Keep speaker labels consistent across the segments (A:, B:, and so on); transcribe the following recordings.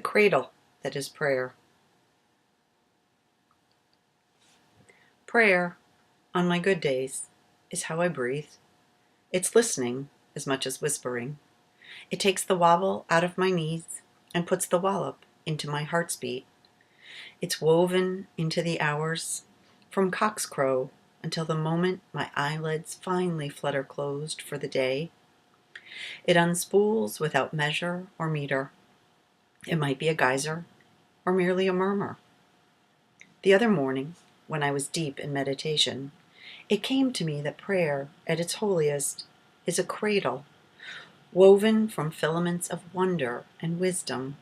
A: cradle that is prayer. Prayer, on my good days, is how I breathe. It's listening as much as whispering. It takes the wobble out of my knees and puts the wallop into my heart's beat. It's woven into the hours, from cock's crow until the moment my eyelids finally flutter closed for the day. It unspools without measure or meter. It might be a geyser or merely a murmur. The other morning, when I was deep in meditation, it came to me that prayer, at its holiest, is a cradle, woven from filaments of wonder and wisdom.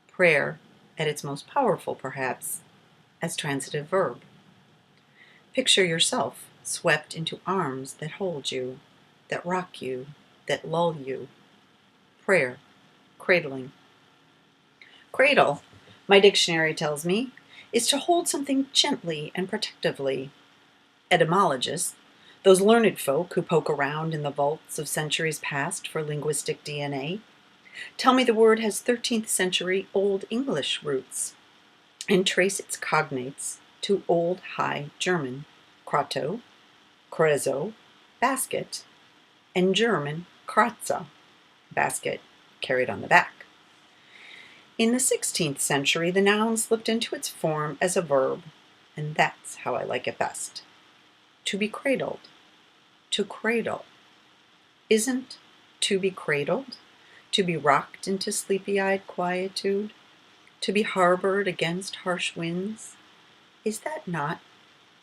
A: Prayer, at its most powerful perhaps, as transitive verb. Picture yourself swept into arms that hold you, that rock you, that lull you. Prayer, cradling. Cradle, my dictionary tells me, is to hold something gently and protectively. Etymologists, those learned folk who poke around in the vaults of centuries past for linguistic DNA, tell me the word has 13th century Old English roots and trace its cognates to Old High German, Krato, Krezo, basket, and German Kratze, basket carried on the back. In the 16th century, the noun slipped into its form as a verb, and that's how I like it best. To be cradled. To cradle. Isn't to be cradled? To be rocked into sleepy-eyed quietude? To be harbored against harsh winds? Is that not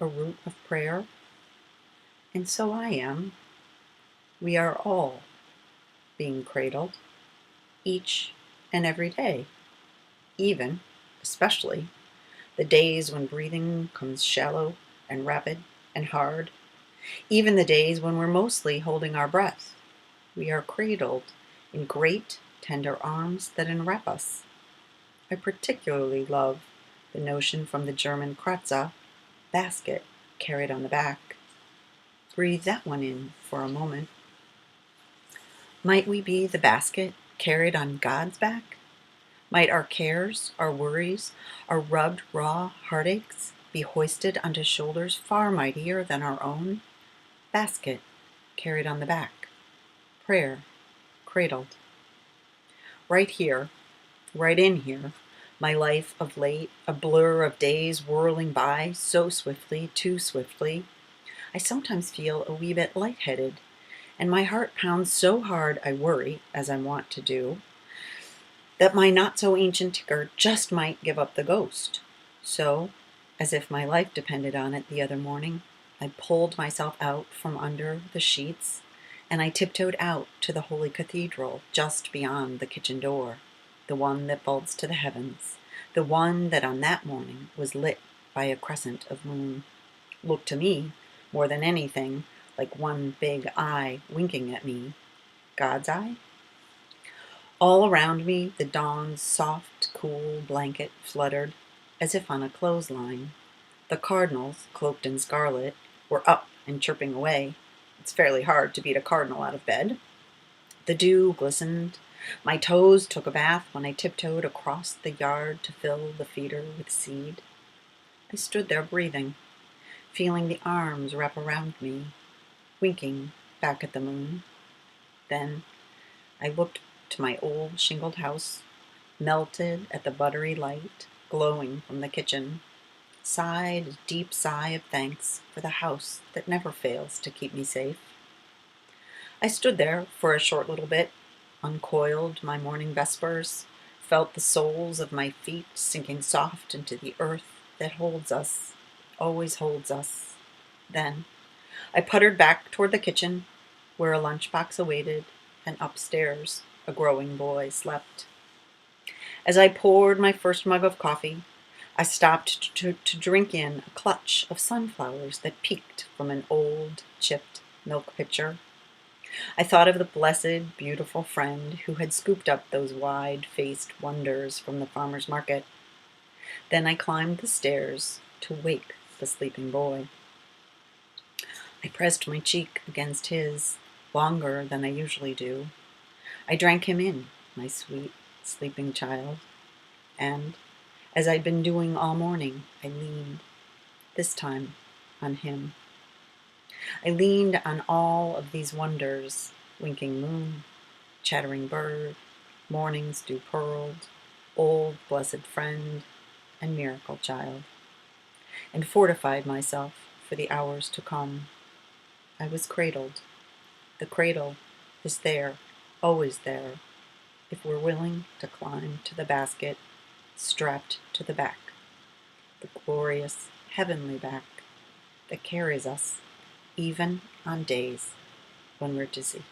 A: a root of prayer? And so I am. We are all being cradled, each and every day. Even, especially, the days when breathing comes shallow and rapid and hard. Even the days when we're mostly holding our breath. We are cradled in great, tender arms that enwrap us. I particularly love the notion from the German Kratze, basket carried on the back. Breathe that one in for a moment. Might we be the basket carried on God's back? Might our cares, our worries, our rubbed raw heartaches be hoisted onto shoulders far mightier than our own? Basket carried on the back. Prayer cradled. Right here, right in here, my life of late, a blur of days whirling by so swiftly, too swiftly. I sometimes feel a wee bit lightheaded, and my heart pounds so hard I worry, as I'm wont to do, that my not-so-ancient ticker just might give up the ghost. So, as if my life depended on it the other morning, I pulled myself out from under the sheets, and I tiptoed out to the holy cathedral just beyond the kitchen door, the one that bulbs to the heavens, the one that on that morning was lit by a crescent of moon. Looked to me, more than anything, like one big eye winking at me. God's eye? All around me, the dawn's soft, cool blanket fluttered, as if on a clothesline. The cardinals, cloaked in scarlet, were up and chirping away. It's fairly hard to beat a cardinal out of bed. The dew glistened. My toes took a bath when I tiptoed across the yard to fill the feeder with seed. I stood there breathing, feeling the arms wrap around me, winking back at the moon. Then I looked to my old shingled house, melted at the buttery light glowing from the kitchen, sighed a deep sigh of thanks for the house that never fails to keep me safe. I stood there for a short little bit, uncoiled my morning vespers, felt the soles of my feet sinking soft into the earth that holds us, always holds us. Then I puttered back toward the kitchen, where a lunchbox awaited, and upstairs a growing boy slept. As I poured my first mug of coffee, I stopped to drink in a clutch of sunflowers that peeked from an old, chipped milk pitcher. I thought of the blessed, beautiful friend who had scooped up those wide-faced wonders from the farmer's market. Then I climbed the stairs to wake the sleeping boy. I pressed my cheek against his, longer than I usually do. I drank him in, my sweet, sleeping child, And, as I'd been doing all morning, I leaned, this time, on him. I leaned on all of these wonders: winking moon, chattering bird, morning's dew pearled, old blessed friend, and miracle child, and fortified myself for the hours to come. I was cradled. The cradle is there, always there, if we're willing to climb to the basket strapped to the back, the glorious heavenly back that carries us even on days when we're dizzy.